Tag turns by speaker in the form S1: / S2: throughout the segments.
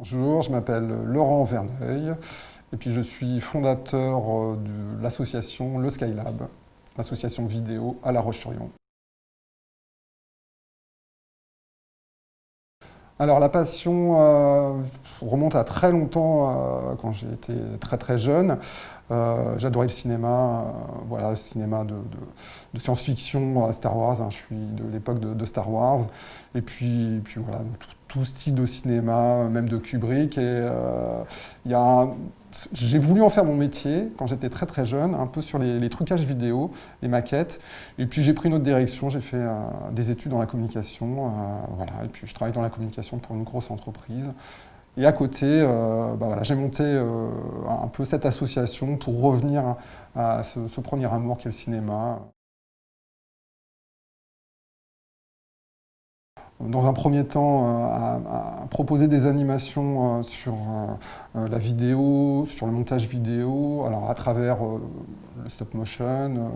S1: Bonjour, je m'appelle Laurent Verneuil et puis je suis fondateur de l'association Le Skylab, l'association vidéo à La Roche-sur-Yon. Alors la passion remonte à très longtemps, quand j'ai été très jeune. J'adorais le cinéma, voilà, le cinéma de science-fiction, Star Wars, hein, je suis de l'époque de Star Wars. Et puis voilà, donc tout style de cinéma, même de Kubrick. Et il y a j'ai voulu en faire mon métier quand j'étais très jeune, un peu sur les trucages vidéo, les maquettes. Et puis j'ai pris une autre direction, j'ai fait des études dans la communication, voilà, et puis je travaille dans la communication pour une grosse entreprise. Et à côté, voilà, j'ai monté un peu cette association pour revenir à ce premier amour qu'est le cinéma. Dans un premier temps, à proposer des animations sur la vidéo, sur le montage vidéo, alors à travers le stop motion,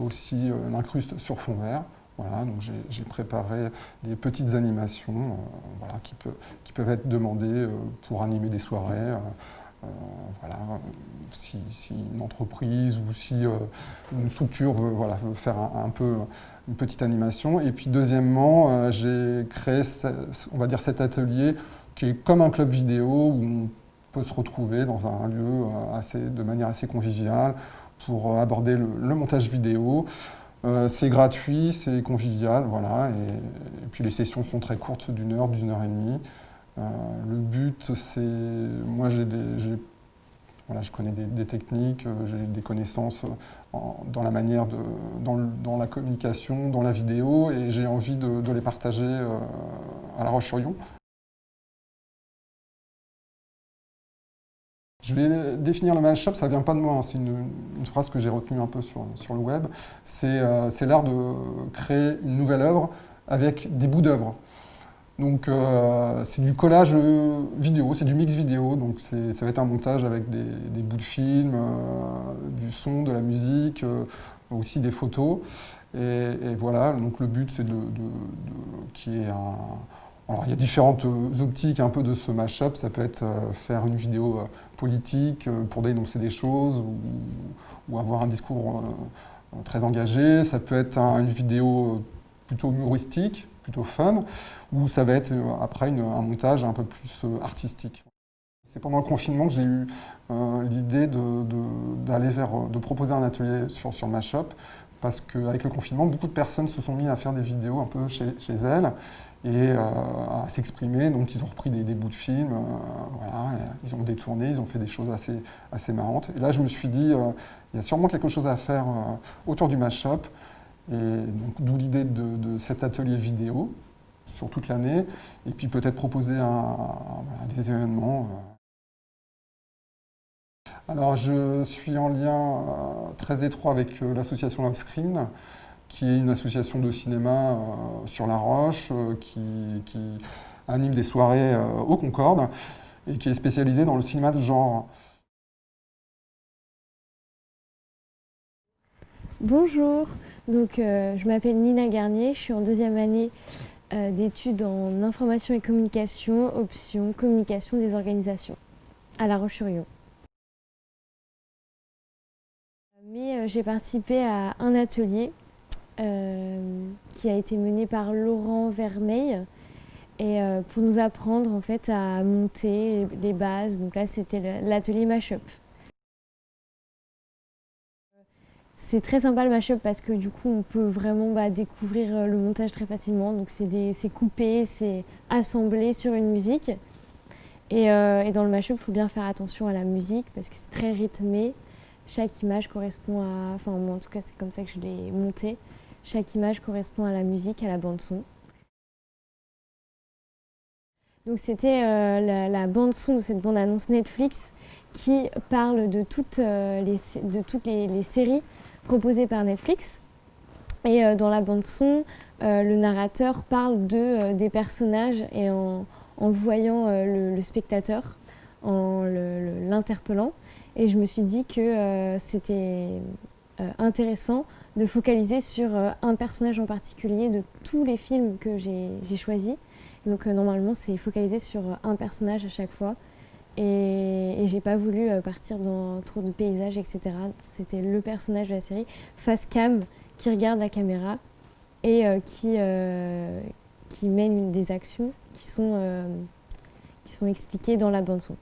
S1: aussi l'incruste sur fond vert. Voilà, donc j'ai préparé des petites animations voilà, qui peuvent être demandées pour animer des soirées. Voilà, si une entreprise ou si une structure veut, voilà, veut faire un peu une petite animation. Et puis deuxièmement, j'ai créé, on va dire, cet atelier qui est comme un club vidéo où on peut se retrouver dans un lieu de manière assez conviviale pour aborder le montage vidéo. C'est gratuit, c'est convivial, voilà, et puis les sessions sont très courtes, d'une heure et demie. Le but, c'est, moi voilà, je connais des techniques, j'ai des connaissances dans la manière dans la communication, dans la vidéo, et j'ai envie de les partager à La Roche-sur-Yon. Je vais définir le mashup, ça ne vient pas de moi, hein, c'est une phrase que j'ai retenue un peu sur le web. C'est l'art de créer une nouvelle œuvre avec des bouts d'œuvre. Donc c'est du collage vidéo, c'est du mix vidéo, donc ça va être un montage avec des bouts de film, du son, de la musique, aussi des photos. Et voilà, donc le but c'est qu'il y ait un... Alors il y a différentes optiques un peu de ce mashup, ça peut être faire une vidéo politique pour dénoncer des choses ou avoir un discours très engagé, ça peut être une vidéo plutôt humoristique, plutôt fun, ou ça va être après un montage un peu plus artistique. C'est pendant le confinement que j'ai eu l'idée de proposer un atelier sur le mashup, parce qu'avec le confinement, beaucoup de personnes se sont mis à faire des vidéos un peu chez elles et à s'exprimer. Donc ils ont repris des bouts de films, voilà, ils ont détourné, ils ont fait des choses assez marrantes. Et là, je me suis dit, il y a sûrement quelque chose à faire autour du mashup. Et donc, d'où l'idée de cet atelier vidéo sur toute l'année, et puis peut-être proposer voilà, des événements. Alors, je suis en lien très étroit avec l'association Love Screen, qui est une association de cinéma sur La Roche, qui anime des soirées au Concorde, et qui est spécialisée dans le cinéma de genre.
S2: Bonjour, donc je m'appelle Nina Garnier, je suis en deuxième année d'études en information et communication, option communication des organisations, à La Roche-sur-Yon. Mais j'ai participé à un atelier qui a été mené par Laurent Vermeil et pour nous apprendre en fait à monter les bases. Donc là c'était l'atelier Mashup. C'est très sympa le mashup parce que du coup on peut vraiment découvrir le montage très facilement. Donc c'est coupé, c'est assemblé sur une musique. Et dans le mashup, il faut bien faire attention à la musique parce que c'est très rythmé. Chaque image correspond à... Enfin moi en tout cas c'est comme ça que je l'ai monté. Chaque image correspond à la musique, à la bande son. Donc c'était la bande son de cette bande annonce Netflix qui parle de toutes les séries proposées par Netflix. Et dans la bande son, le narrateur parle des personnages et en voyant le spectateur, en l'interpellant. Et je me suis dit que c'était intéressant de focaliser sur un personnage en particulier de tous les films que j'ai choisis. Donc normalement, c'est focalisé sur un personnage à chaque fois. Et j'ai pas voulu partir dans trop de paysages, etc. C'était le personnage de la série, face cam, qui regarde la caméra et qui mène des actions qui sont expliquées dans la bande-son.